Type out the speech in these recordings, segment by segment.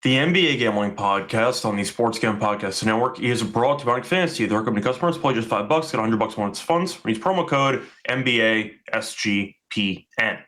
The NBA Gambling Podcast on the Sports Gambling Podcast Network is brought to you by Fantasy. Their company customers play just $5, get $100 on its funds. Use promo code NBA SGPN.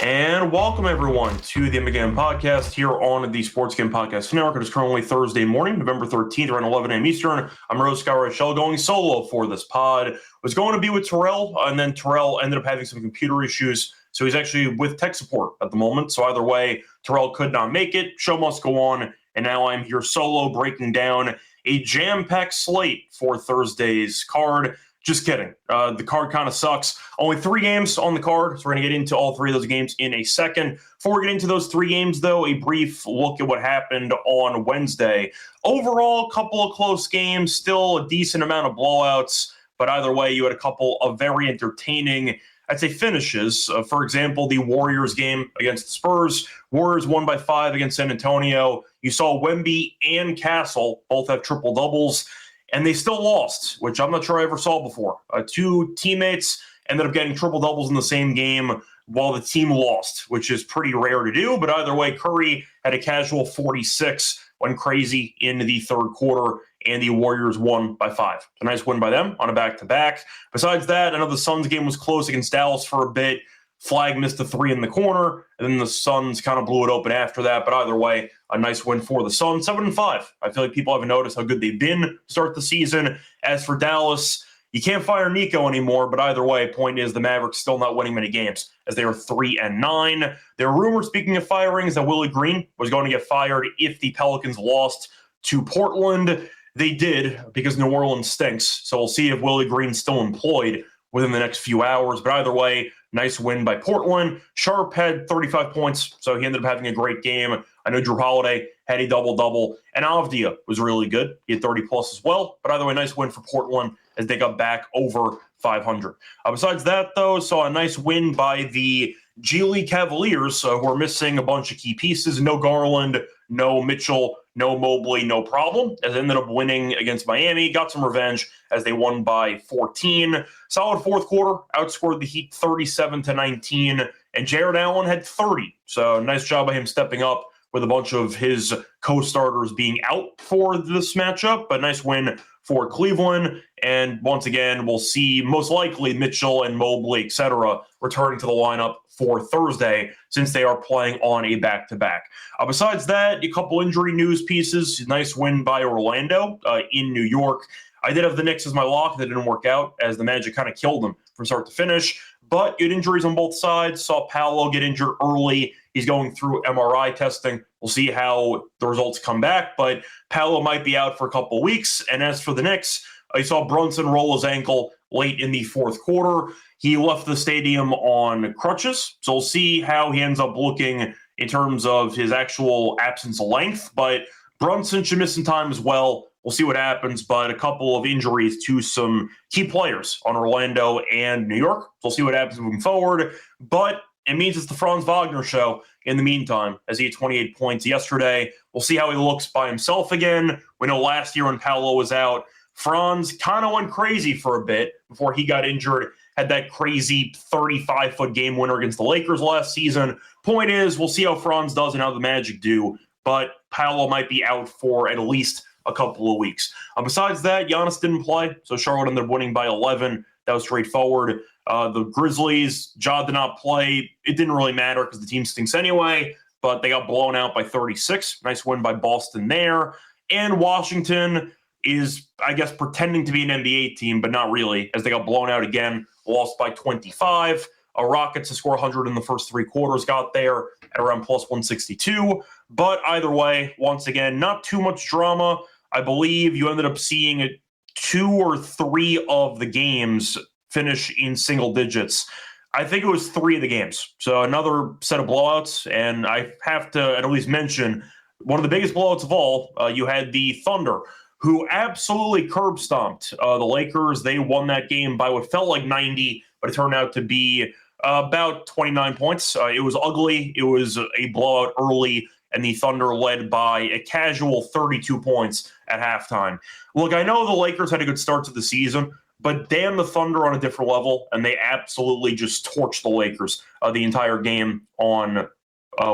And welcome everyone to the NBA Gambling Podcast here on the Sports Gambling Podcast Network. It is currently Thursday morning, November 13th, around 11 a.m. Eastern. I'm Rose Rochelle going solo for this pod. Was going to be with Terrell, and then Terrell ended up having some computer issues, so he's actually with tech support at the moment. So either way, Terrell could not make it. Show must go on, and now I'm here solo breaking down a jam-packed slate for Thursday's card. Just kidding. The card kind of sucks. Only 3 games on the card, so we're going to get into all 3 of those games in a second. Before we get into those 3 games, though, a brief look at what happened on Wednesday. Overall, a couple of close games, still a decent amount of blowouts, but either way, you had a couple of very entertaining, I'd say, finishes. For example, the Warriors game against the Spurs. Warriors won by 5 against San Antonio. You saw Wemby and Castle both have triple-doubles, and they still lost, which I'm not sure I ever saw before. 2 teammates ended up getting triple-doubles in the same game while the team lost, which is pretty rare to do. But either way, Curry had a casual 46, went crazy in the third quarter, and the Warriors won by 5. A nice win by them on a back-to-back. Besides that, I know the Suns game was close against Dallas for a bit. Flag missed a 3 in the corner, and then the Suns kind of blew it open after that. But either way, a nice win for the Suns, 7-5. I feel like people haven't noticed how good they've been to start the season. As for Dallas, you can't fire Nico anymore, but either way, point is the Mavericks still not winning many games as they are 3-9. There are rumors, speaking of firings, that Willie Green was going to get fired if the Pelicans lost to Portland. They did, because New Orleans stinks. So we'll see if Willie Green's still employed within the next few hours. But either way, nice win by Portland. Sharp had 35 points, so he ended up having a great game. I know Drew Holiday had a double-double, and Avdia was really good. He had 30-plus as well. But either way, nice win for Portland as they got back over 500. Besides that, though, saw a nice win by the G League Cavaliers, who are missing a bunch of key pieces. No Garland, no Mitchell, no Mobley, no problem, as they ended up winning against Miami. Got some revenge as they won by 14. Solid fourth quarter, outscored the Heat 37-19, and Jared Allen had 30. So nice job by him stepping up with a bunch of his co-starters being out for this matchup, but nice win for Cleveland. And once again, we'll see most likely Mitchell and Mobley, etc., returning to the lineup for Thursday since they are playing on a back-to-back. Besides that, a couple injury news pieces. Nice win by Orlando in New York. I did have the Knicks as my lock. That didn't work out as the Magic kind of killed them from start to finish. But good injuries on both sides. Saw Paolo get injured early. He's going through MRI testing. We'll see how the results come back. But Paolo might be out for a couple weeks. And as for the Knicks, I saw Brunson roll his ankle late in the fourth quarter. He left the stadium on crutches. So we'll see how he ends up looking in terms of his actual absence of length. But Brunson should miss some time as well. We'll see what happens, but a couple of injuries to some key players on Orlando and New York. So we'll see what happens moving forward. But it means it's the Franz Wagner show in the meantime, as he had 28 points yesterday. We'll see how he looks by himself again. We know last year when Paolo was out, Franz kind of went crazy for a bit before he got injured, had that crazy 35-foot game winner against the Lakers last season. Point is, we'll see how Franz does and how the Magic do, but Paolo might be out for at least a couple of weeks. Besides that, Giannis didn't play, so Charlotte ended up winning by 11. That was straightforward. The Grizzlies, Ja did not play. It didn't really matter because the team stinks anyway, but they got blown out by 36. Nice win by Boston there. And Washington is, I guess, pretending to be an NBA team, but not really, as they got blown out again, lost by 25. Rockets to score 100 in the first 3 quarters got there at around plus 162. But either way, once again, not too much drama. I believe you ended up seeing 2 or 3 of the games finish in single digits. I think it was 3 of the games. So another set of blowouts, and I have to at least mention one of the biggest blowouts of all. You had the Thunder, who absolutely curb stomped the Lakers. They won that game by what felt like 90, but it turned out to be about 29 points. It was ugly. It was a blowout early, and the Thunder led by a casual 32 points at halftime. Look, I know the Lakers had a good start to the season, but damn, the Thunder on a different level, and they absolutely just torched the Lakers the entire game on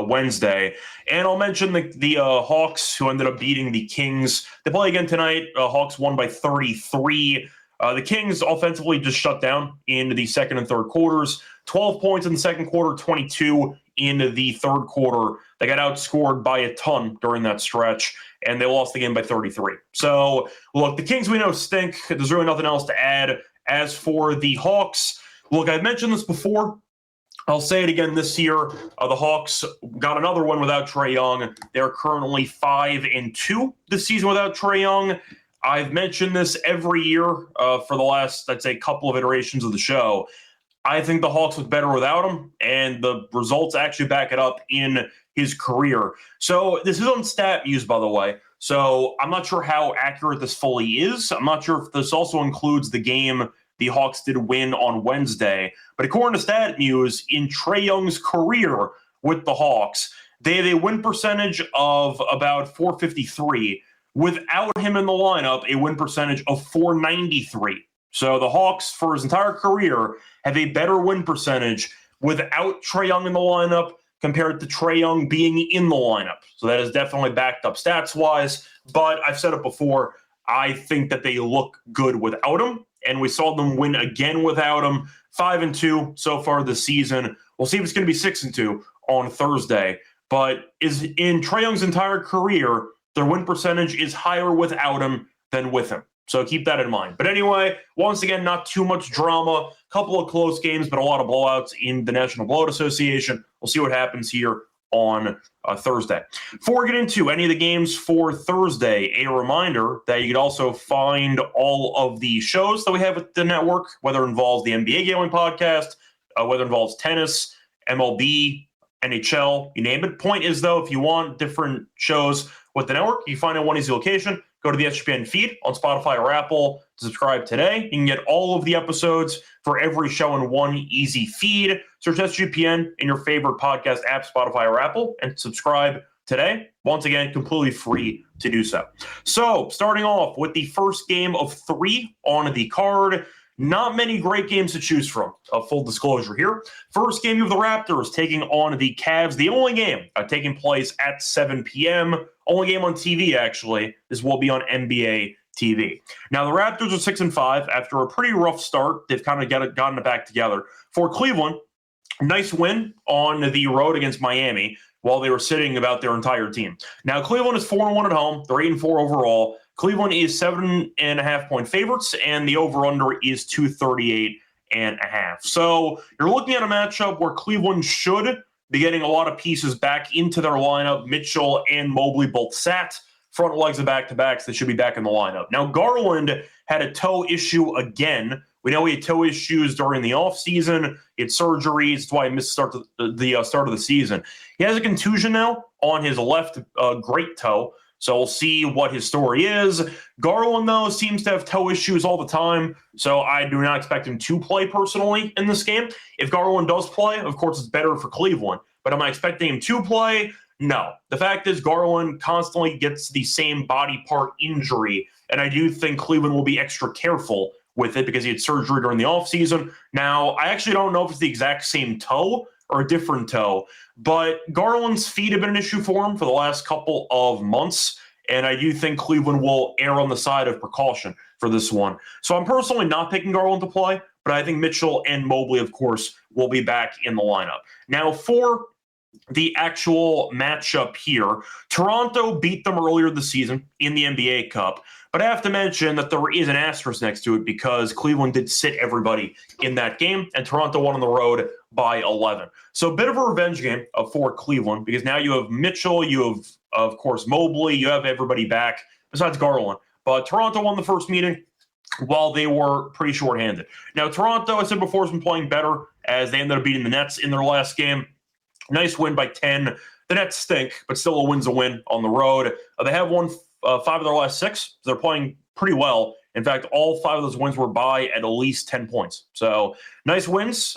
Wednesday. And I'll mention the Hawks, who ended up beating the Kings. They play again tonight. Hawks won by 33. The Kings offensively just shut down in the second and third quarters. 12 points in the second quarter, 22 in the third quarter. They got outscored by a ton during that stretch, and they lost the game by 33. So, look, the Kings we know stink. There's really nothing else to add. As for the Hawks, look, I've mentioned this before. I'll say it again this year. The Hawks got another one without Trae Young. They're currently 5-2 this season without Trae Young. I've mentioned this every year for the last, I'd say, couple of iterations of the show. I think the Hawks look better without him, and the results actually back it up in his career. So this is on StatMuse, by the way. So I'm not sure how accurate this fully is. I'm not sure if this also includes the game the Hawks did win on Wednesday. But according to StatMuse, in Trae Young's career with the Hawks, they have a win percentage of about .453. Without him in the lineup, a win percentage of .493. So the Hawks, for his entire career, have a better win percentage without Trae Young in the lineup compared to Trae Young being in the lineup. So that is definitely backed up stats-wise. But I've said it before, I think that they look good without him, and we saw them win again without him. 5-2 so far this season. We'll see if it's going to be 6-2 on Thursday. But is in Trae Young's entire career, their win percentage is higher without him than with him. So keep that in mind. But anyway, once again, not too much drama. A couple of close games, but a lot of blowouts in the National Blowout Association. We'll see what happens here on Thursday. Before we get into any of the games for Thursday, a reminder that you could also find all of the shows that we have at the network, whether it involves the NBA Gambling Podcast, whether it involves tennis, MLB, NHL, you name it. Point is, though, if you want different shows with the network, you find it in one easy location. Go to the SGPN feed on Spotify or Apple to subscribe today. You can get all of the episodes for every show in one easy feed. Search SGPN in your favorite podcast app, Spotify or Apple, and subscribe today. Once again, completely free to do so. So, starting off with the first game of 3 on the card. Not many great games to choose from, full disclosure here. First game of the Raptors taking on the Cavs. The only game taking place at 7 p.m. Only game on TV, actually. This will be on NBA TV. Now, the Raptors are 6-5 after a pretty rough start. They've kind of gotten it back together. For Cleveland, nice win on the road against Miami while they were sitting about their entire team. Now, Cleveland is 4-1 at home. They're 8-4 overall. Cleveland is 7.5-point favorites, and the over-under is 238.5. So you're looking at a matchup where Cleveland should be getting a lot of pieces back into their lineup. Mitchell and Mobley both sat. Front legs of back-to-backs, they should be back in the lineup. Now, Garland had a toe issue again. We know he had toe issues during the offseason. He had surgeries. That's why he missed the start of the season. He has a contusion now on his left great toe. So we'll see what his story is. Garland, though, seems to have toe issues all the time, so I do not expect him to play personally in this game. If Garland does play, of course, it's better for Cleveland. But am I expecting him to play? No. The fact is Garland constantly gets the same body part injury, and I do think Cleveland will be extra careful with it because he had surgery during the offseason. Now, I actually don't know if it's the exact same toe or a different toe, but Garland's feet have been an issue for him for the last couple of months, and I do think Cleveland will err on the side of precaution for this one. So I'm personally not picking Garland to play, but I think Mitchell and Mobley, of course, will be back in the lineup. Now, for the actual matchup here, Toronto beat them earlier this season in the NBA Cup, but I have to mention that there is an asterisk next to it because Cleveland did sit everybody in that game, and Toronto won on the road by 11. So a bit of a revenge game for Cleveland because now you have Mitchell, you have, of course, Mobley, you have everybody back besides Garland. But Toronto won the first meeting while they were pretty shorthanded. Now, Toronto, I said before, has been playing better as they ended up beating the Nets in their last game. Nice win by 10. The Nets stink, but still a win's a win on the road. They have won 5 of their last 6. So they're playing pretty well. In fact, all 5 of those wins were by at least 10 points. So nice wins.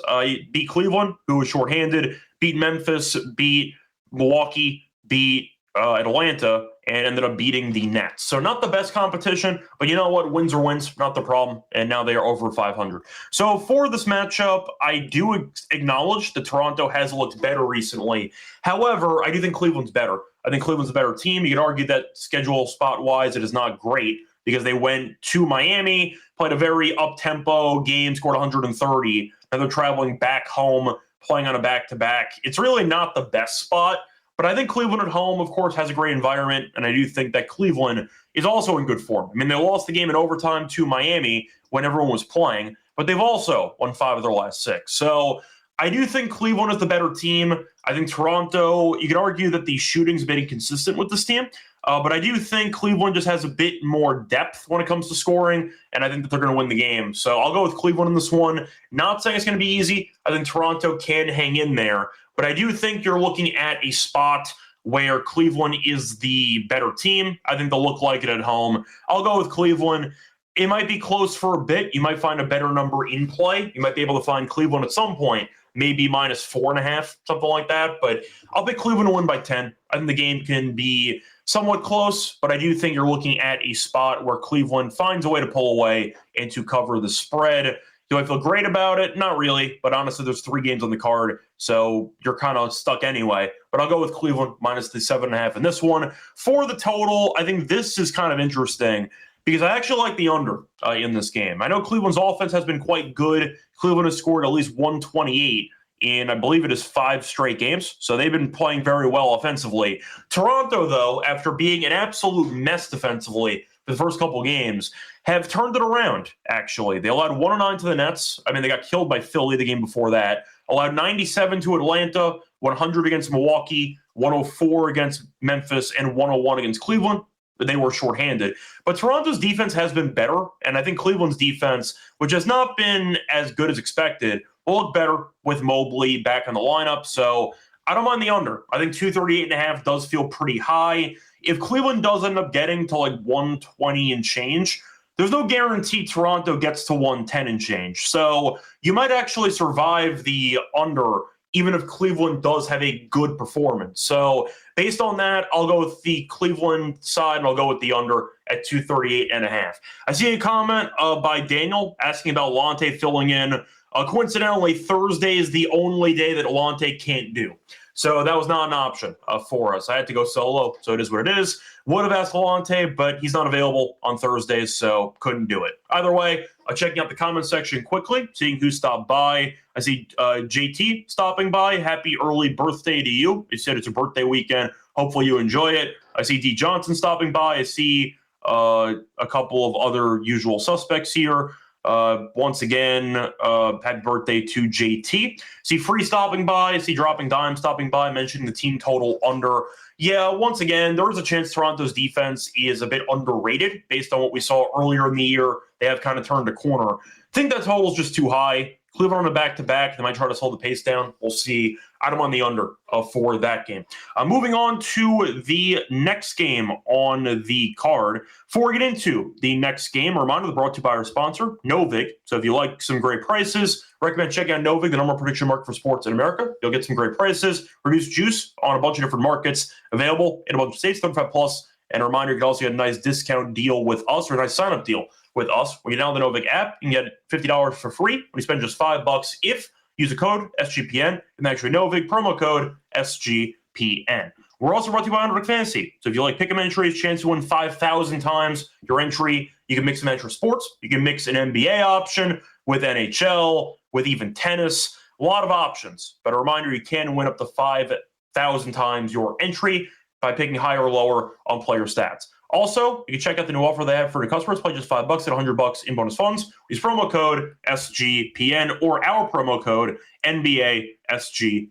Beat Cleveland, who was shorthanded, beat Memphis, beat Milwaukee, beat Atlanta, and ended up beating the Nets. So not the best competition, but you know what? Wins are wins, not the problem. And now they are over 500. So for this matchup, I do acknowledge that Toronto has looked better recently. However, I do think Cleveland's better. I think Cleveland's a better team. You could argue that schedule spot-wise, it is not great because they went to Miami, played a very up-tempo game, scored 130, and they're traveling back home, playing on a back-to-back. It's really not the best spot. But I think Cleveland at home, of course, has a great environment, and I do think that Cleveland is also in good form. I mean, they lost the game in overtime to Miami when everyone was playing, but they've also won 5 of their last 6. So I do think Cleveland is the better team. I think Toronto, you could argue that the shooting's been inconsistent with this team, but I do think Cleveland just has a bit more depth when it comes to scoring, and I think that they're going to win the game. So I'll go with Cleveland in this one. Not saying it's going to be easy. I think Toronto can hang in there. But I do think you're looking at a spot where Cleveland is the better team. I think they'll look like it at home. I'll go with Cleveland. It might be close for a bit. You might find a better number in play. You might be able to find Cleveland at some point, maybe minus 4.5, something like that. But I'll pick Cleveland to win by 10. I think the game can be somewhat close, but I do think you're looking at a spot where Cleveland finds a way to pull away and to cover the spread. Do I feel great about it? Not really, but honestly, there's 3 games on the card, so you're kind of stuck anyway. But I'll go with Cleveland minus the 7.5 in this one. For the total, I think this is kind of interesting because I actually like the under in this game. I know Cleveland's offense has been quite good. Cleveland has scored at least 128 in, I believe it is 5 straight games, so they've been playing very well offensively. Toronto, though, after being an absolute mess defensively for the first couple games, have turned it around, actually. They allowed 109 to the Nets. I mean, they got killed by Philly the game before that. Allowed 97 to Atlanta, 100 against Milwaukee, 104 against Memphis, and 101 against Cleveland. They were shorthanded. But Toronto's defense has been better, and I think Cleveland's defense, which has not been as good as expected, will look better with Mobley back in the lineup. So I don't mind the under. I think 238.5 does feel pretty high. If Cleveland does end up getting to like 120 and change, there's no guarantee Toronto gets to 110 and change. So you might actually survive the under even if Cleveland does have a good performance. So based on that, I'll go with the Cleveland side, and I'll go with the under at 238.5. I see a comment by Daniel asking about Lante filling in. Coincidentally, Thursday is the only day that Lante can't do. So that was not an option for us. I had to go solo, so it is what it is. Would have asked Lante, but he's not available on Thursdays, so couldn't do it. Either way, checking out the comment section quickly, seeing who stopped by. I see JT stopping by. Happy early birthday to you. You said it's a birthday weekend. Hopefully you enjoy it. I see D. Johnson stopping by. I see a couple of other usual suspects here. Once again, happy birthday to JT. See Free stopping by. See Dropping Dime stopping by, mentioning the team total under. Yeah, once again, there is a chance Toronto's defense is a bit underrated based on what we saw earlier in the year. They have kind of turned a corner. I think that total is just too high. Cleveland on a back-to-back. They might try to slow the pace down. We'll see. I'm on the under for that game. Moving on to the next game on the card. Before we get into the next game, a reminder brought to you by our sponsor, Novig. So if you like some great prices, recommend checking out Novig, the number one prediction market for sports in America. You'll get some great prices, reduced juice on a bunch of different markets, available in a bunch of states, 35 plus. And a reminder, you can also get a nice discount deal with us, or a nice sign-up deal with us. When you download the Novig app, you can get $50 for free when you spend just $5 if you use the code SGPN and actually Novig, promo code SGPN. We're also brought to you by Underdog Fantasy. So if you like pick'em entries, chance to win 5,000 times your entry. You can mix some extra sports. You can mix an NBA option with NHL, with even tennis. A lot of options. But a reminder, you can win up to 5,000 times your entry by picking higher or lower on player stats. Also, you can check out the new offer they have for the customers. Play just $5 at $100 in bonus funds. Use promo code SGPN or our promo code NBASGPN.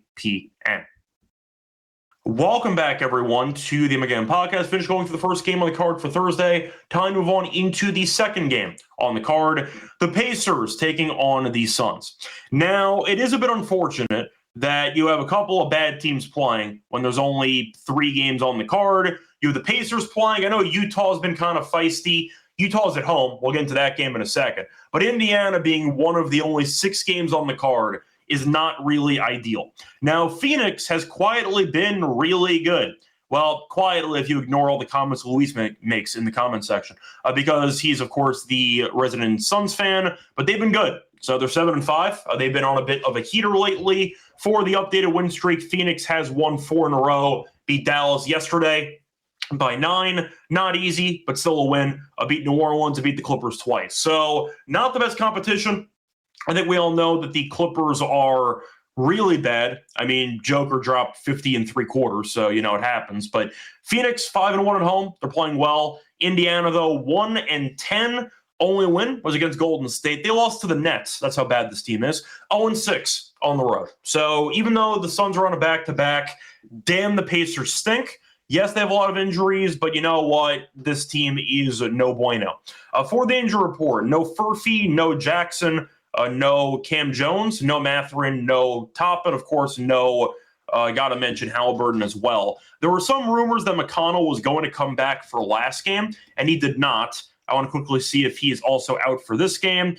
Welcome back, everyone, to the Again podcast. Finished going through the first game on the card for Thursday. Time to move on into the second game on the card. The Pacers taking on the Suns. Now, it is a bit unfortunate that you have a couple of bad teams playing when there's only 3 games on the card. You have the Pacers playing. I know Utah's been kind of feisty. Utah's at home. We'll get into that game in a second. But Indiana being one of the only 6 games on the card is not really ideal. Now, Phoenix has quietly been really good. Well, quietly, if you ignore all the comments Luis makes in the comment section, because he's, of course, the resident Suns fan, but they've been good. So they're 7-5. They've been on a bit of a heater lately. For the updated win streak, Phoenix has won 4 in a row, beat Dallas yesterday by 9. Not easy, but still a win. Beat New Orleans, beat the Clippers twice. So not the best competition. I think we all know that the Clippers are really bad. I mean, Joker dropped 50 3/4, so it happens. But Phoenix 5-1 at home. They're playing well. Indiana, though, 1-10. Only win was against Golden State. They lost to the Nets. That's how bad this team is. 0-6 on the road. So even though the Suns are on a back-to-back, damn, the Pacers stink. Yes, they have a lot of injuries, but you know what? This team is no bueno. For the injury report, no Furphy, no Jackson, no Cam Jones, no Mathurin, no Toppin, of course, no, got to mention Halliburton as well. There were some rumors that McConnell was going to come back for last game, and he did not. I want to quickly see if he is also out for this game.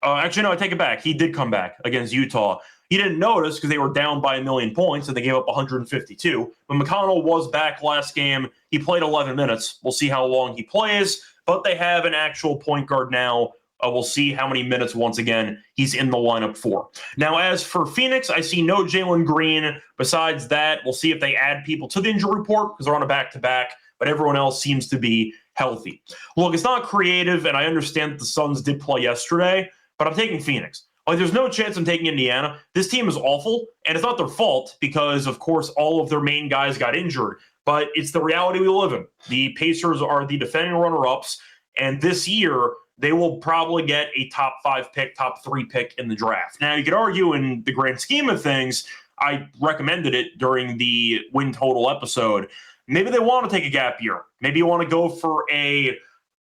Actually, no, I take it back. He did come back against Utah. He didn't notice because they were down by 1 million points and they gave up 152. But McConnell was back last game. He played 11 minutes. We'll see how long he plays. But they have an actual point guard now. We'll see how many minutes, once again, he's in the lineup for. Now, as for Phoenix, I see no Jalen Green. Besides that, we'll see if they add people to the injury report because they're on a back-to-back. But everyone else seems to be healthy. Look, it's not creative, and I understand that the Suns did play yesterday, but I'm taking Phoenix. There's no chance I'm taking Indiana. This team is awful, and it's not their fault because, of course, all of their main guys got injured. But it's the reality we live in. The Pacers are the defending runner-ups, and this year they will probably get a top 5 pick, top 3 pick in the draft. Now, you could argue in the grand scheme of things, I recommended it during the win total episode. Maybe they want to take a gap year. Maybe you want to go for an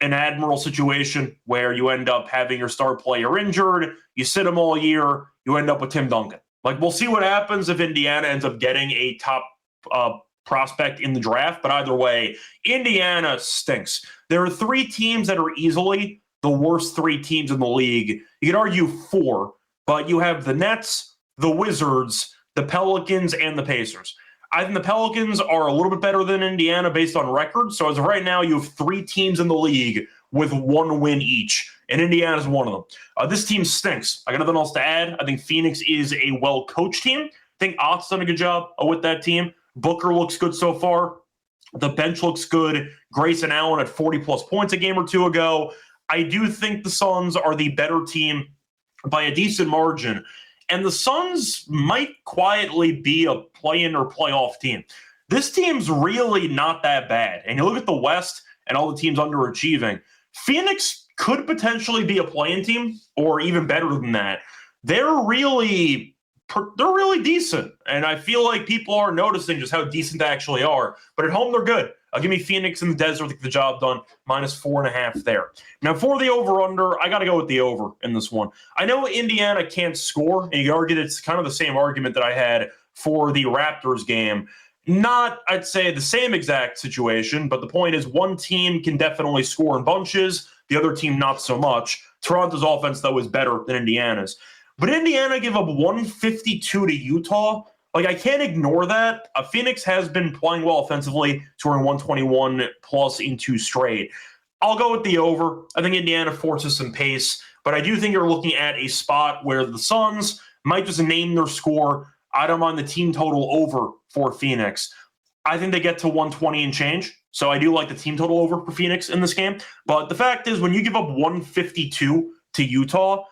Admiral situation where you end up having your star player injured, you sit him all year, you end up with Tim Duncan. We'll see what happens if Indiana ends up getting a top prospect in the draft, but either way, Indiana stinks. There are 3 teams that are easily the worst 3 teams in the league. You could argue 4, but you have the Nets, the Wizards, the Pelicans, and the Pacers. I think the Pelicans are a little bit better than Indiana based on record. So as of right now, you have 3 teams in the league with 1 win each, and Indiana is one of them. This team stinks. I got nothing else to add. I think Phoenix is a well-coached team. I think Ott's done a good job with that team. Booker looks good so far. The bench looks good. Grayson Allen at 40-plus points a game or 2 ago. I do think the Suns are the better team by a decent margin. And the Suns might quietly be a play-in or playoff team. This team's really not that bad. And you look at the West and all the teams underachieving. Phoenix could potentially be a play-in team or even better than that. They're really decent. And I feel like people are noticing just how decent they actually are. But at home, they're good. Give me Phoenix in the desert to get the job done, -4.5 there. Now, for the over-under, I got to go with the over in this one. I know Indiana can't score, and you can argue that it's kind of the same argument that I had for the Raptors game. Not, I'd say, the same exact situation, but the point is one team can definitely score in bunches, the other team not so much. Toronto's offense, though, is better than Indiana's. But Indiana gave up 152 to Utah. I can't ignore that. Phoenix has been playing well offensively, scoring 121-plus in 2 straight. I'll go with the over. I think Indiana forces some pace, but I do think you're looking at a spot where the Suns might just name their score. I don't mind the team total over for Phoenix. I think they get to 120 and change, so I do like the team total over for Phoenix in this game. But the fact is, when you give up 152 to Utah,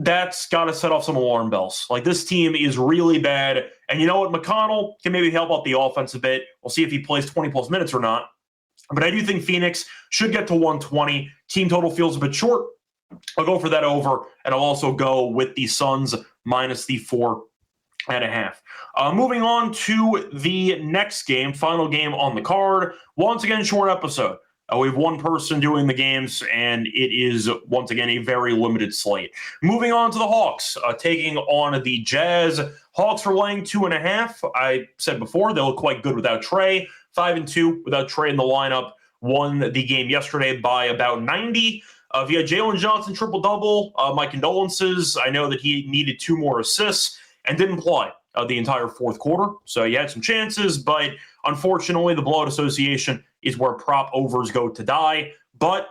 that's got to set off some alarm bells. This team is really bad. And you know what? McConnell can maybe help out the offense a bit. We'll see if he plays 20-plus minutes or not. But I do think Phoenix should get to 120. Team total feels a bit short. I'll go for that over, and I'll also go with the Suns minus the 4.5. Moving on to the next game, final game on the card. Once again, short episode. We have one person doing the games, and it is, once again, a very limited slate. Moving on to the Hawks, taking on the Jazz. Hawks are laying 2.5. I said before, they look quite good without Trey. 5-2 without Trey in the lineup. Won the game yesterday by about 90. Via Jalen Johnson triple-double, my condolences. I know that he needed 2 more assists and didn't play. the entire fourth quarter. So you had some chances, but unfortunately, the blowout association is where prop overs go to die. But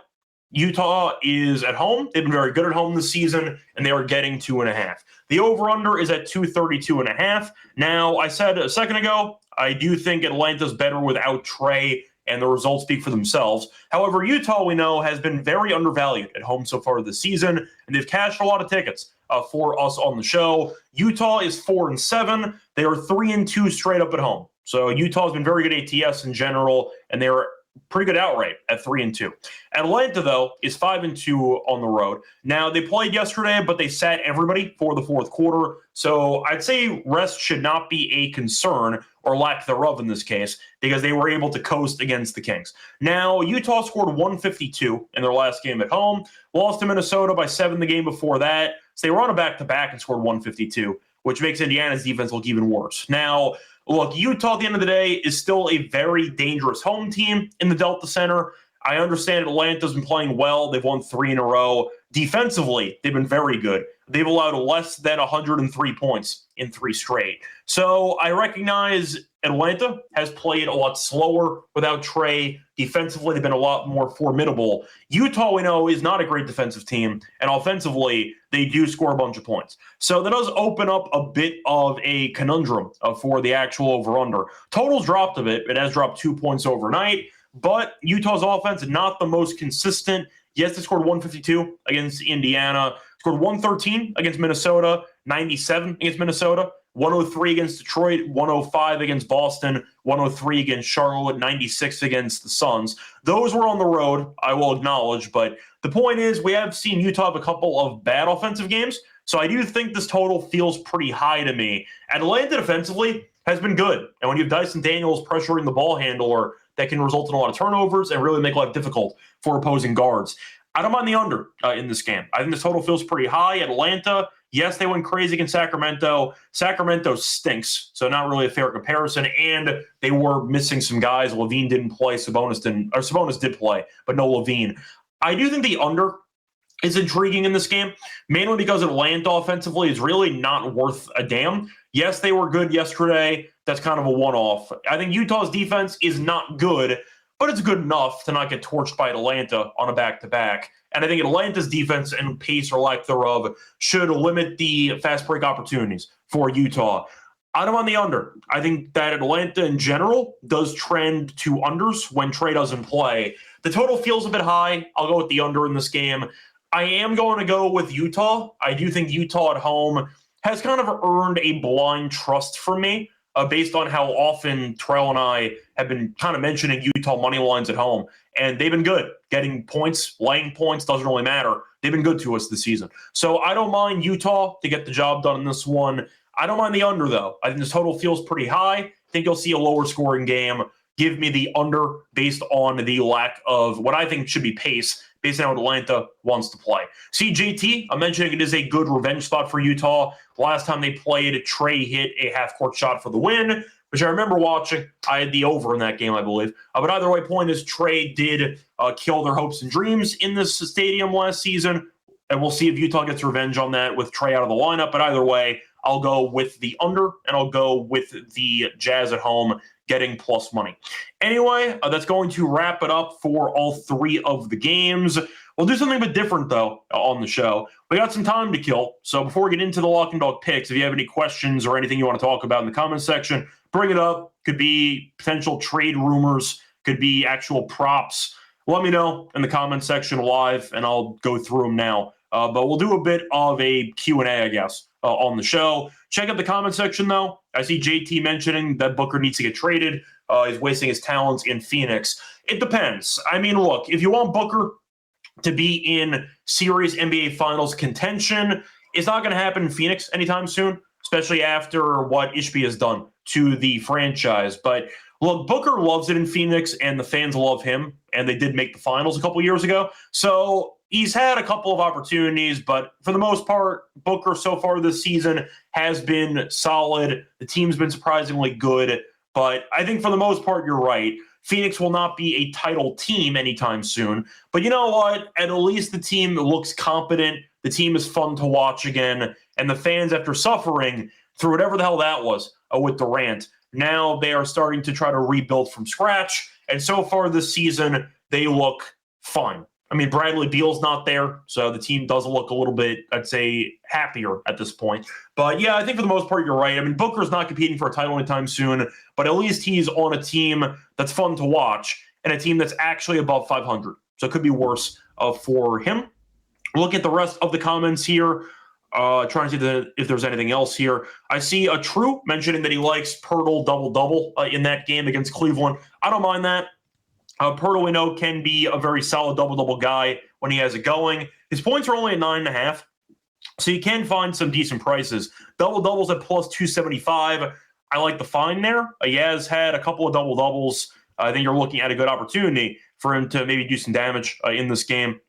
Utah is at home. They've been very good at home this season, and they are getting 2.5. The over-under is at 232.5. Now, I said a second ago, I do think Atlanta's better without Trey, and the results speak for themselves. However, Utah, we know, has been very undervalued at home so far this season, and they've cashed a lot of tickets for us on the show. Utah is 4-7. They are 3-2 straight up at home. So Utah has been very good ATS in general, and they're pretty good outright at 3-2. Atlanta, though, is 5-2 on the road. Now, they played yesterday, but they sat everybody for the fourth quarter. So I'd say rest should not be a concern, or lack thereof in this case, because they were able to coast against the Kings. Now, Utah scored 152 in their last game at home, lost to Minnesota by 7 the game before that. So they were on a back-to-back and scored 152, which makes Indiana's defense look even worse. Now, look, Utah at the end of the day is still a very dangerous home team in the Delta Center. I understand Atlanta's been playing well. They've won 3 in a row. Defensively, they've been very good. They've allowed less than 103 points in 3 straight. So I recognize Atlanta has played a lot slower without Trey. Defensively, they've been a lot more formidable. Utah, we know, is not a great defensive team, and offensively, they do score a bunch of points. So that does open up a bit of a conundrum for the actual over-under. Total's dropped a bit. It has dropped 2 points overnight, but Utah's offense is not the most consistent. Yes, they scored 152 against Indiana, scored 113 against Minnesota, 97 against Minnesota, 103 against Detroit, 105 against Boston, 103 against Charlotte, 96 against the Suns. Those were on the road, I will acknowledge, but the point is we have seen Utah have a couple of bad offensive games, so I do think this total feels pretty high to me. Atlanta defensively has been good, and when you have Dyson Daniels pressuring the ball handler, that can result in a lot of turnovers and really make life difficult for opposing guards. I don't mind the under in this game. I think the total feels pretty high. Atlanta, yes, they went crazy against Sacramento. Sacramento stinks, so not really a fair comparison. And they were missing some guys. Levine didn't play. Sabonis did play, but no Levine. I do think the under is intriguing in this game, mainly because Atlanta offensively is really not worth a damn. Yes, they were good yesterday. That's kind of a one-off. I think Utah's defense is not good, but it's good enough to not get torched by Atlanta on a back-to-back. And I think Atlanta's defense and pace or lack thereof should limit the fast break opportunities for Utah. I'm on the under. I think that Atlanta in general does trend to unders when Trey doesn't play. The total feels a bit high. I'll go with the under in this game. I am going to go with Utah. I do think Utah at home has kind of earned a blind trust from me based on how often Terrell and I have been kind of mentioning Utah money lines at home. And they've been good. Getting points, laying points, doesn't really matter. They've been good to us this season. So I don't mind Utah to get the job done in this one. I don't mind the under, though. I think this total feels pretty high. I think you'll see a lower scoring game. Give me the under based on the lack of what I think should be pace based on how Atlanta wants to play. CJT, I'm mentioning it is a good revenge spot for Utah. Last time they played, Trey hit a half-court shot for the win, which I remember watching. I had the over in that game, I believe. But either way, point is Trey did kill their hopes and dreams in this stadium last season, and we'll see if Utah gets revenge on that with Trey out of the lineup. But either way, I'll go with the under, and I'll go with the Jazz at home getting plus money. Anyway, that's going to wrap it up for all 3 of the games. We'll do something a bit different, though, on the show. We got some time to kill, so before we get into the Lock and Dog picks, if you have any questions or anything you want to talk about in the comments section, bring it up. Could be potential trade rumors, could be actual props. Let me know in the comments section live, and I'll go through them now. But we'll do a bit of a Q&A, I guess, on the show. Check out the comment section, though. I see JT mentioning that Booker needs to get traded. He's wasting his talents in Phoenix. It depends. I mean, look, if you want Booker to be in serious NBA Finals contention, it's not going to happen in Phoenix anytime soon, especially after what Ishbia has done to the franchise. But look, Booker loves it in Phoenix, and the fans love him, and they did make the finals a couple years ago. So he's had a couple of opportunities, but for the most part, Booker so far this season has been solid. The team's been surprisingly good, but I think for the most part, you're right. Phoenix will not be a title team anytime soon. But you know what? At least the team looks competent. The team is fun to watch again. And the fans, after suffering through whatever the hell that was with Durant. Now they are starting to try to rebuild from scratch. And so far this season, they look fine. I mean, Bradley Beal's not there, so the team does look a little bit, I'd say, happier at this point. But yeah, I think for the most part, you're right. I mean, Booker's not competing for a title anytime soon, but at least he's on a team that's fun to watch and a team that's actually above 500. So it could be worse for him. Look at the rest of the comments here. Trying to see if there's anything else here. I see a True mentioning that he likes Pirtle double-double in that game against Cleveland. I don't mind that. Pirtle, we know, can be a very solid double-double guy when he has it going. His points are only at 9.5, so you can find some decent prices. Double-doubles at plus 275. I like the find there. He has had a couple of double-doubles. I think you're looking at a good opportunity for him to maybe do some damage in this game.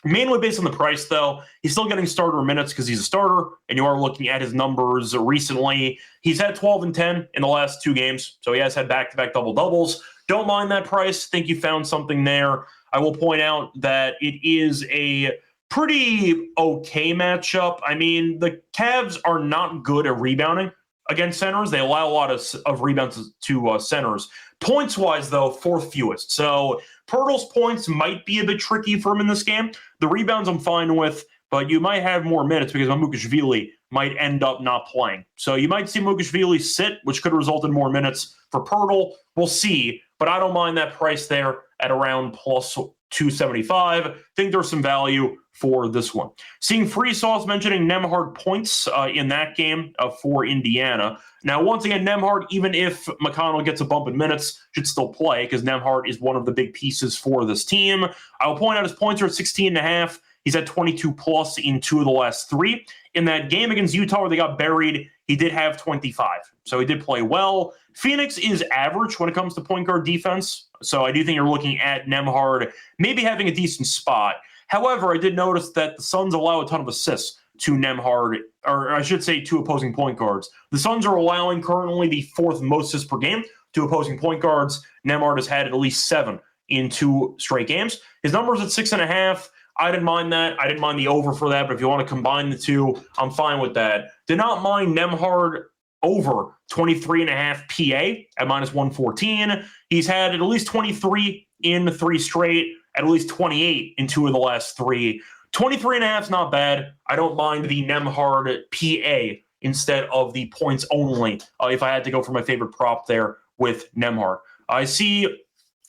Mainly based on the price, though, he's still getting starter minutes because he's a starter, and you are looking at his numbers recently. He's had 12 and 10 in the last 2 games, so he has had back-to-back double-doubles. Don't mind that price. Think you found something there. I will point out that it is a pretty okay matchup. I mean, the Cavs are not good at rebounding against centers. They allow a lot of rebounds to centers. Points-wise, though, 4th fewest. So Pirtle's points might be a bit tricky for him in this game. The rebounds I'm fine with, but you might have more minutes because Mukashvili might end up not playing. So you might see Mukashvili sit, which could result in more minutes for Pirtle. We'll see, but I don't mind that price there at around plus 275. Think there's some value for this one. Seeing Free Sauce mentioning Nembhard points in that game for Indiana. Now, once again, Nembhard, even if McConnell gets a bump in minutes, should still play because Nembhard is one of the big pieces for this team. I will point out his points are at 16.5. He's at 22 plus in 2 of the last 3. In that game against Utah where they got buried, he did have 25. So he did play well. Phoenix is average when it comes to point guard defense. So I do think you're looking at Nembhard maybe having a decent spot. However, I did notice that the Suns allow a ton of assists to Nembhard, or I should say to opposing point guards. The Suns are allowing currently the 4th most assists per game to opposing point guards. Nembhard has had at least 7 in 2 straight games. His number's at 6.5. I didn't mind that. I didn't mind the over for that, but if you want to combine the two, I'm fine with that. Did not mind Nembhard over 23.5 PA at minus 114. He's had at least 23 in 3 straight, at least 28 in 2 of the last 3. 23.5 is not bad. I don't mind the Nembhard PA instead of the points only if I had to go for my favorite prop there with Nembhard. I see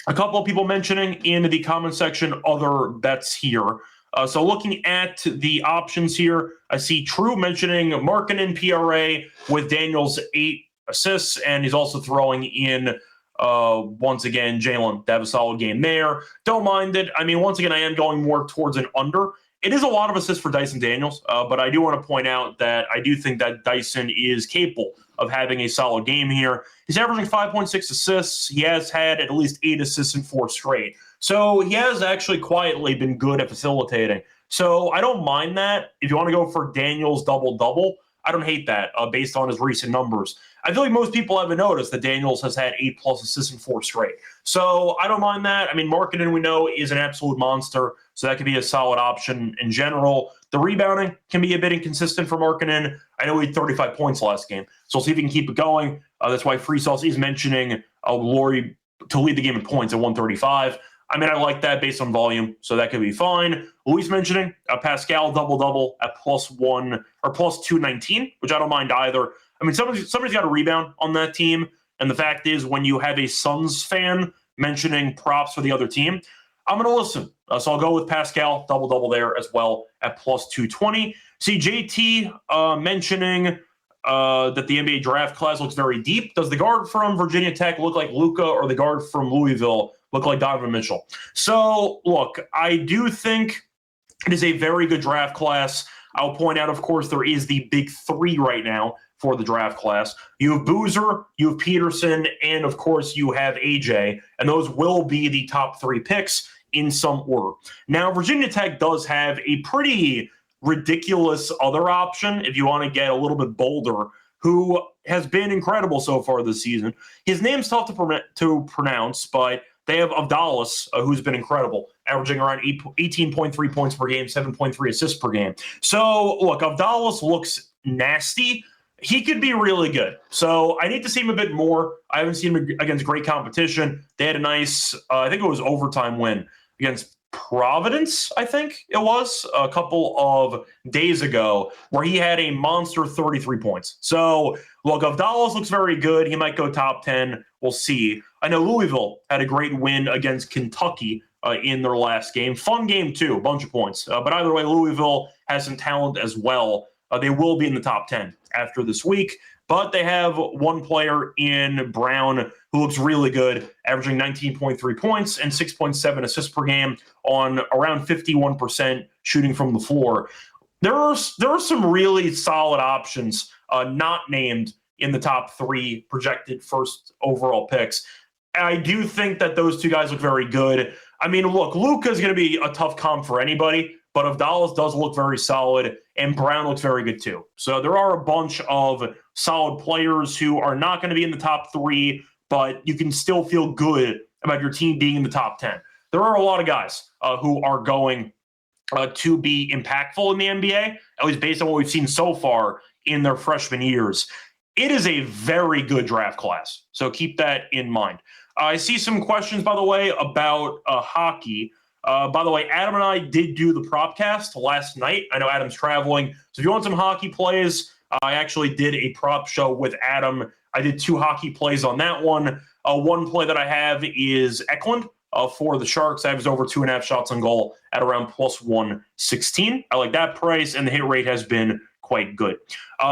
a couple of people mentioning in the comment section other bets here. So looking at the options here, I see True mentioning Markkanen PRA with Daniels 8 assists, and he's also throwing in, once again, Jalen to have a solid game there. Don't mind it. I mean, once again, I am going more towards an under. It is a lot of assists for Dyson Daniels, but I do want to point out that I do think that Dyson is capable of having a solid game here. He's averaging 5.6 assists. He has had at least 8 assists in 4 straight. So he has actually quietly been good at facilitating. So I don't mind that. If you want to go for Daniels double-double, I don't hate that based on his recent numbers. I feel like most people haven't noticed that Daniels has had 8+ assists in 4 straight. So I don't mind that. I mean, Markkanen, we know, is an absolute monster, so that could be a solid option in general. The rebounding can be a bit inconsistent for Markkanen. I know he had 35 points last game, so we'll see if he can keep it going. That's why Free Sauce is mentioning Laurie to lead the game in points at 135. I mean, I like that based on volume, so that could be fine. Luis mentioning Pascal double-double at +1 or +219, which I don't mind either. I mean, somebody's got a rebound on that team, and the fact is when you have a Suns fan mentioning props for the other team, I'm going to listen. So I'll go with Pascal double-double there as well at +220. See JT mentioning that the NBA draft class looks very deep. Does the guard from Virginia Tech look like Luka, or the guard from Louisville look like Donovan Mitchell? So, look, I do think it is a very good draft class. I'll point out, of course, there is the big 3 right now for the draft class. You have Boozer, you have Peterson, and, of course, you have AJ, and those will be the top 3 picks in some order. Now, Virginia Tech does have a pretty ridiculous other option, if you want to get a little bit bolder, who has been incredible so far this season. His name's tough to pronounce, but they have Abdalas, who's been incredible, averaging around 18.3 points per game, 7.3 assists per game. So, look, Abdalas looks nasty. he could be really good. So I need to see him a bit more. I haven't seen him against great competition. They had a nice, I think it was overtime win against Providence, I think it was, a couple of days ago, where he had a monster 33 points. So, look, if Dallas looks very good, he might go top 10. We'll see. I know Louisville had a great win against Kentucky in their last game. Fun game, too, a bunch of points. But either way, Louisville has some talent as well. They will be in the top 10 after this week. But they have one player in Brown who looks really good, averaging 19.3 points and 6.7 assists per game on around 51% shooting from the floor. There are some really solid options not named in the top 3 projected first overall picks. I do think that those two guys look very good. I mean, look, Luka is going to be a tough comp for anybody, but if Dallas does look very solid, and Brown looks very good too. So there are a bunch of solid players who are not going to be in the top 3, but you can still feel good about your team being in the top 10. There are a lot of guys who are going to be impactful in the NBA, at least based on what we've seen so far in their freshman years. It is a very good draft class, so keep that in mind. I see some questions, by the way, about hockey. By the way, Adam and I did do the propcast last night. I know Adam's traveling, so if you want some hockey plays, I actually did a prop show with Adam. I did 2 hockey plays on that one. One play that I have is Eklund for the Sharks. I have over 2.5 shots on goal at around plus 116. I like that price, and the hit rate has been quite good.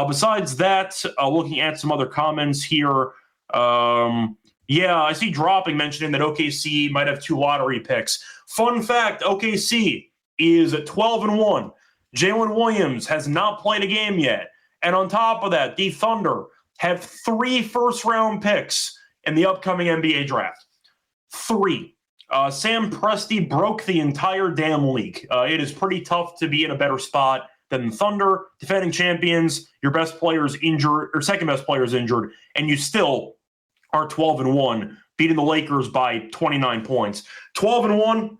Besides that, looking at some other comments here, I see Dropping mentioning that OKC might have 2 lottery picks. Fun fact, OKC is 12-1. Jalen Williams has not played a game yet. And on top of that, the Thunder have 3 first-round picks in the upcoming NBA draft. 3. Sam Presti broke the entire damn league. It is pretty tough to be in a better spot than the Thunder. Defending champions, your best player is injured, or second best player is injured, and you still are 12-1, beating the Lakers by 29 points. 12-1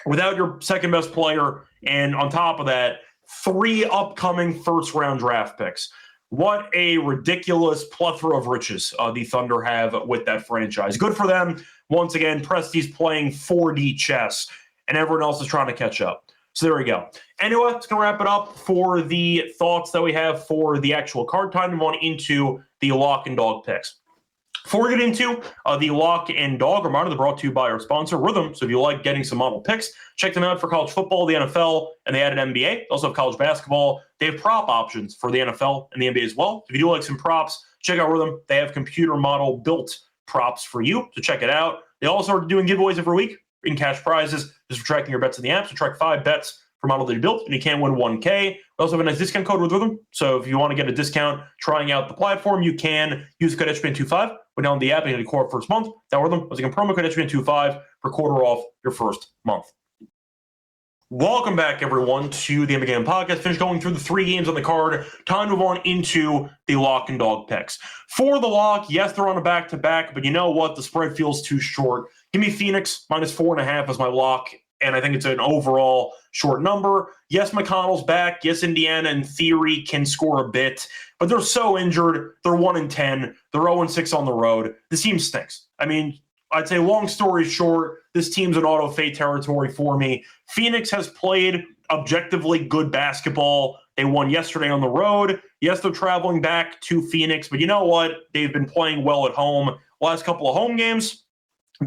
without your second best player, and on top of that, 3 upcoming first-round draft picks. What a ridiculous plethora of riches the Thunder have with that franchise. Good for them. Once again, Presti's playing 4D chess, and everyone else is trying to catch up. So there we go. Anyway, it's going to wrap it up for the thoughts that we have for the actual card time and on into the lock and dog picks. Before we get into the lock and dog, reminder, they're brought to you by our sponsor, Rhythm. So if you like getting some model picks, check them out for college football, the NFL, and they added NBA. They also have college basketball. They have prop options for the NFL and the NBA as well. If you do like some props, check out Rhythm. They have computer model built props for you, so check it out. They also are doing giveaways every week in cash prizes. Just for tracking your bets in the app. So track 5 bets for model that you built, and you can win $1K. We also have a nice discount code with Rhythm. So if you want to get a discount trying out the platform, you can use code HOPENY25. Go down the app and get a core first month. That Rhythm, using a promo code HOPENY25 for quarter off your first month. Welcome back, everyone, to the NBA podcast. Finish going through the 3 games on the card. Time to move on into the lock and dog picks. For the lock, yes, they're on a back-to-back, but you know what? The spread feels too short. Give me Phoenix minus 4.5 as my lock, and I think it's an overall short number. Yes, McConnell's back. Yes, Indiana, in theory, can score a bit, but they're so injured. They're 1-10. They're 0-6 on the road. This team stinks. I mean, I'd say long story short, this team's an auto-fade territory for me. Phoenix has played objectively good basketball. They won yesterday on the road. Yes, they're traveling back to Phoenix, but you know what? They've been playing well at home. Last couple of home games,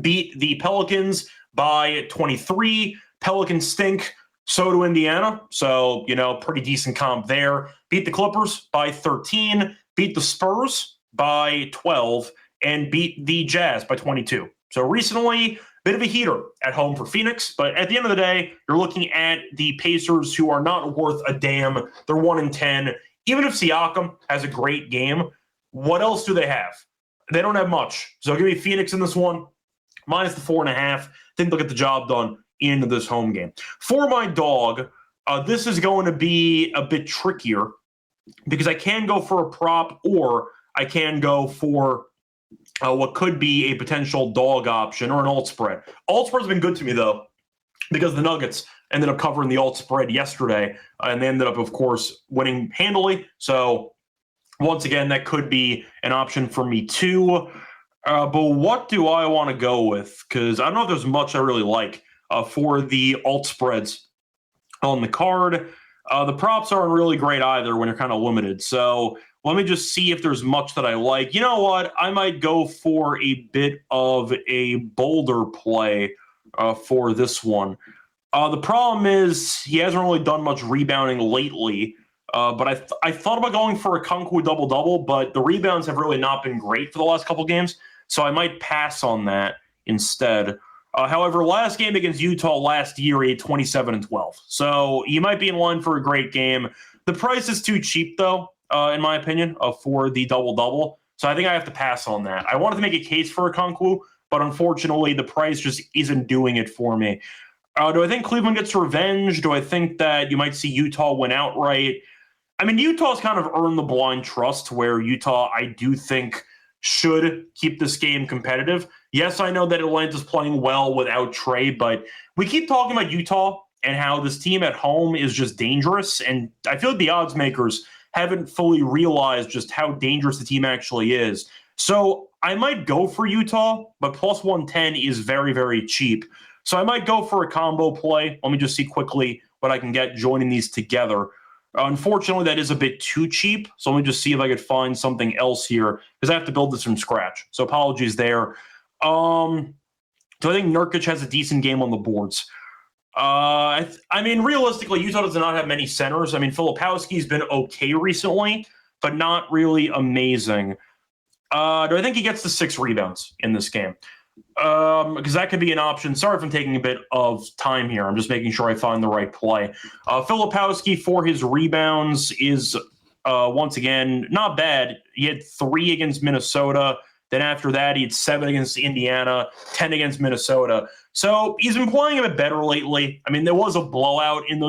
beat the Pelicans by 23. Pelicans stink. So do Indiana. So, pretty decent comp there. Beat the Clippers by 13. Beat the Spurs by 12. And beat the Jazz by 22. So recently, bit of a heater at home for Phoenix. But at the end of the day, you're looking at the Pacers, who are not worth a damn. They're 1-10. Even if Siakam has a great game, what else do they have? They don't have much. So give me Phoenix in this one, minus the 4.5. Think they'll get the job done in this home game. For my dog, this is going to be a bit trickier because I can go for a prop or I can go for what could be a potential dog option or an alt spread. Alt spread's been good to me, though, because the Nuggets ended up covering the alt spread yesterday, and they ended up, of course, winning handily. So Once again, that could be an option for me too. But what do I want to go with? Because I don't know if there's much I really like for the alt spreads on the card. The props aren't really great either when you're kind of limited. So let me just see if there's much that I like. You know what? I might go for a bit of a bolder play for this one. The problem is he hasn't really done much rebounding lately. But I thought about going for a Kunku double-double, but the rebounds have really not been great for the last couple games, so I might pass on that instead. However, last game against Utah last year, he had 27 and 12. So he might be in line for a great game. The price is too cheap, though, in my opinion, for the double-double. So I think I have to pass on that. I wanted to make a case for a Kunku, but unfortunately, the price just isn't doing it for me. Do I think Cleveland gets revenge? Do I think that you might see Utah win outright? I mean, Utah's kind of earned the blind trust where Utah, I do think, should keep this game competitive. Yes, I know that Atlanta's playing well without Trey, but we keep talking about Utah and how this team at home is just dangerous. And I feel like the odds makers haven't fully realized just how dangerous the team actually is. So I might go for Utah, but plus 110 is very, very cheap. So I might go for a combo play. Let me just see quickly what I can get joining these together. Unfortunately, that is a bit too cheap. So let me just see if I could find something else here because I have to build this from scratch. So apologies there. So I think Nurkic has a decent game on the boards. I mean, realistically, Utah does not have many centers. I mean, Filipowski's been okay recently, but not really amazing. Do I think he gets the 6 rebounds in this game? Because that could be an option. Sorry if I'm taking a bit of time here. I'm just making sure I find the right play. Filipowski for his rebounds is, once again, not bad. He had 3 against Minnesota. Then after that, he had 7 against Indiana, 10 against Minnesota. So he's been playing a bit better lately. I mean, there was a blowout in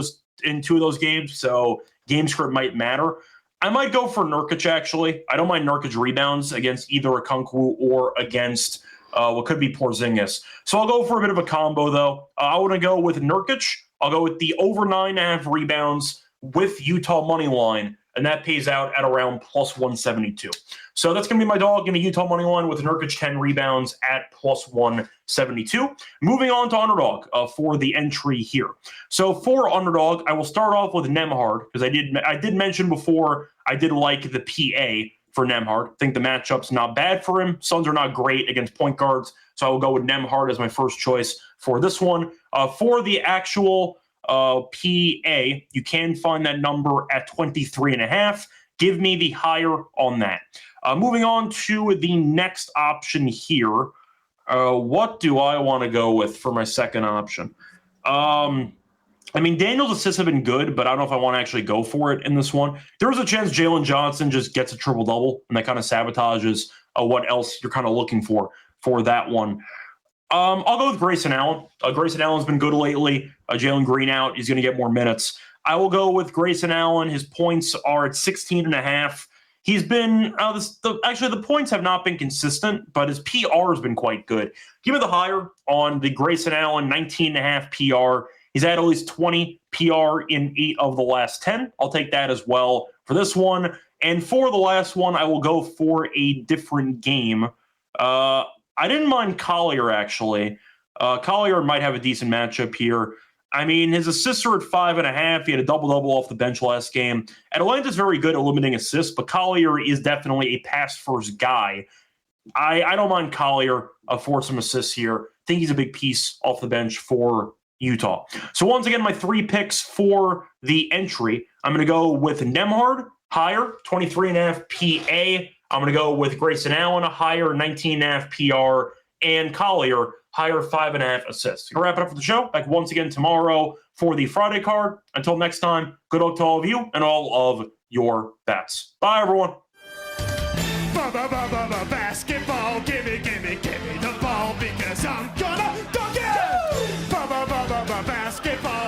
2 of those games, so game script might matter. I might go for Nurkic, actually. I don't mind Nurkic rebounds against either a Kunku or against what could be Porzingis. So I'll go for a bit of a combo, though. I want to go with Nurkic. I'll go with the over 9.5 rebounds with Utah money line, and that pays out at around plus 172. So that's going to be my dog. Give me Utah money line with Nurkic 10 rebounds at plus 172. Moving on to underdog for the entry here. So for underdog, I will start off with Nembhard because I did mention before I did like the PA for Nembhard. I think the matchup's not bad for him. Suns are not great against point guards, so I will go with Nembhard as my first choice for this one. For the actual PA, you can find that number at 23.5. Give me the higher on that. Moving on to the next option here. What do I want to go with for my second option? I mean, Daniel's assists have been good, but I don't know if I want to actually go for it in this one. There is a chance Jalen Johnson just gets a triple-double, and that kind of sabotages what else you're kind of looking for that one. I'll go with Grayson Allen. Grayson Allen's been good lately. Jalen Green out. He's going to get more minutes. I will go with Grayson Allen. His points are at 16.5. He's been actually the points have not been consistent, but his PR has been quite good. Give me the higher on the Grayson Allen 19.5 PR. He's had at least 20 PR in 8 of the last 10. I'll take that as well for this one. And for the last one, I will go for a different game. I didn't mind Collier, actually. Collier might have a decent matchup here. I mean, his assists are at 5.5. He had a double-double off the bench last game. Atlanta's very good at limiting assists, but Collier is definitely a pass-first guy. I don't mind Collier for some assists here. I think he's a big piece off the bench for Utah. So once again, my 3 picks for the entry. I'm going to go with Nembhard, higher, 23.5 PA. I'm going to go with Grayson Allen, a higher, 19.5 PR, and Collier, higher, 5.5 assists. We'll wrap it up for the show. Back once again tomorrow for the Friday card. Until next time, good luck to all of you and all of your bets. Bye, everyone. Basketball, give me the ball because I'm gonna dunk it.